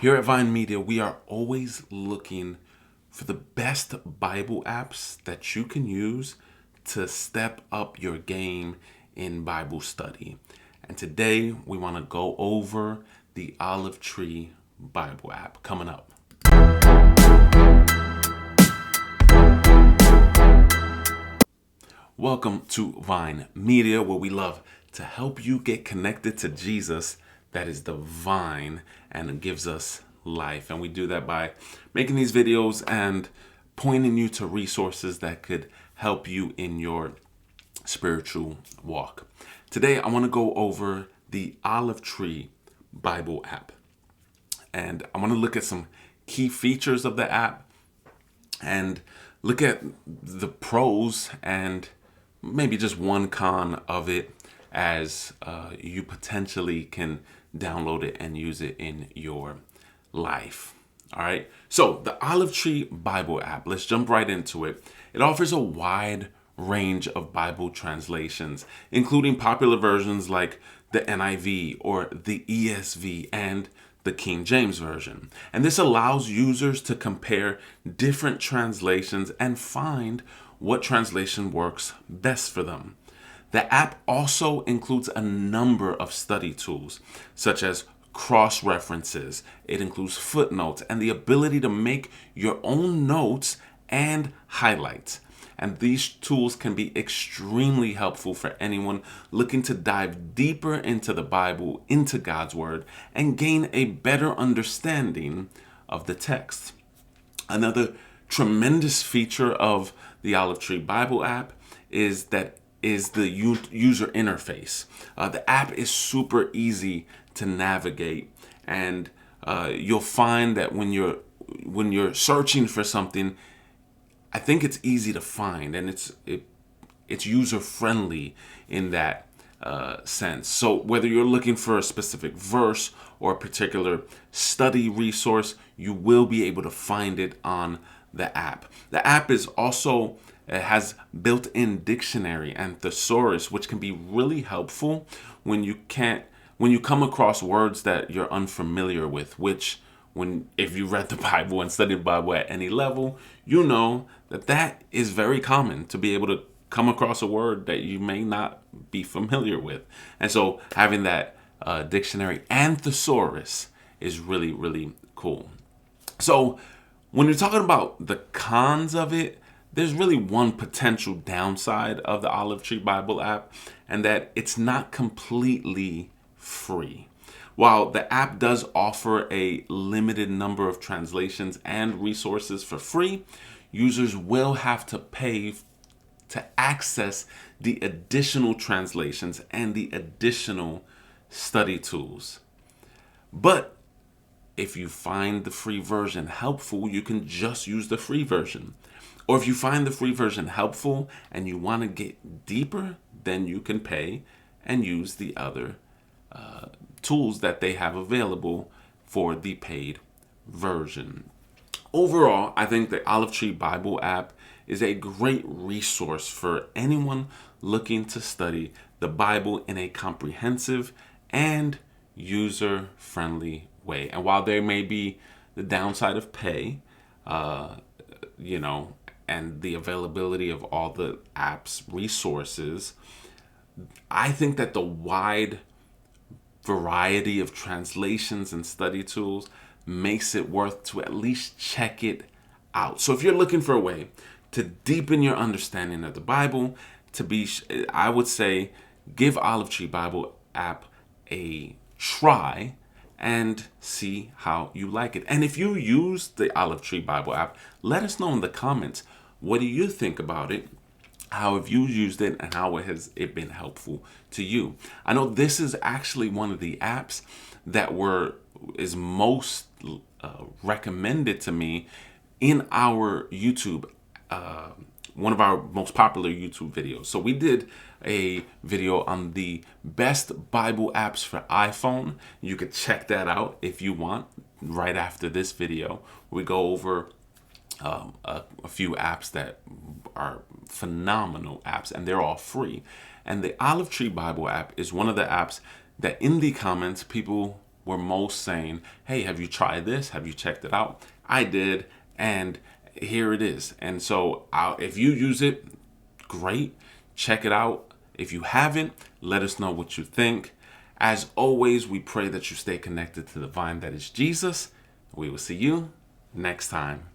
Here at VineMedia, we are always looking for the best Bible apps that you can use to step up your game in Bible study. And today we want to go over the Olive Tree Bible app coming up. Welcome to VineMedia, where we love to help you get connected to Jesus, that is the vine, and it gives us life. And we do that by making these videos and pointing you to resources that could help you in your spiritual walk. Today, I want to go over the Olive Tree Bible app. And I want to look at some key features of the app and look at the pros and maybe just one con of it, as you potentially can download it and use it in your life. All right. So the Olive Tree Bible app, let's jump right into it. It offers a wide range of Bible translations, including popular versions like the NIV or the ESV and the King James Version. And this allows users to compare different translations and find what translation works best for them. The app also includes a number of study tools, such as cross references. It includes footnotes and the ability to make your own notes and highlights. And these tools can be extremely helpful for anyone looking to dive deeper into the Bible, into God's Word, and gain a better understanding of the text. Another tremendous feature of the Olive Tree Bible app is the user interface. The app is super easy to navigate, and you'll find that when you're searching for something, I think it's easy to find, and it's user friendly in that sense. So whether you're looking for a specific verse or a particular study resource, you will be able to find it on the app. The app is also has built-in dictionary and thesaurus, which can be really helpful when you come across words that you're unfamiliar with, which if you read the Bible and studied the Bible at any level, you know that is very common, to be able to come across a word that you may not be familiar with. And so having that dictionary and thesaurus is really, really cool. So when you're talking about the cons of it, there's really one potential downside of the Olive Tree Bible app, and that it's not completely free. While the app does offer a limited number of translations and resources for free, users will have to pay to access the additional translations and the additional study tools. But if you find the free version helpful, you can just use the free version. Or if you find the free version helpful and you want to get deeper, then you can pay and use the other tools that they have available for the paid version. Overall, I think the Olive Tree Bible app is a great resource for anyone looking to study the Bible in a comprehensive and user-friendly way. And while there may be the downside of pay, and the availability of all the app's resources, I think that the wide variety of translations and study tools makes it worth to at least check it out. So if you're looking for a way to deepen your understanding of the Bible, I would say give Olive Tree Bible app a try and see how you like it. And if you use the Olive Tree Bible app, let us know in the comments, what do you think about it? How have you used it, and how has it been helpful to you? I know this is actually one of the apps that is most recommended to me in our YouTube, one of our most popular YouTube videos. So we did a video on the best Bible apps for iPhone. You could check that out if you want right after this video. We go over a few apps that are phenomenal apps, and they're all free. And the Olive Tree Bible app is one of the apps that in the comments people we're most saying, hey, have you tried this? Have you checked it out? I did, and here it is. And so if you use it, great. Check it out. If you haven't, let us know what you think. As always, we pray that you stay connected to the vine that is Jesus. We will see you next time.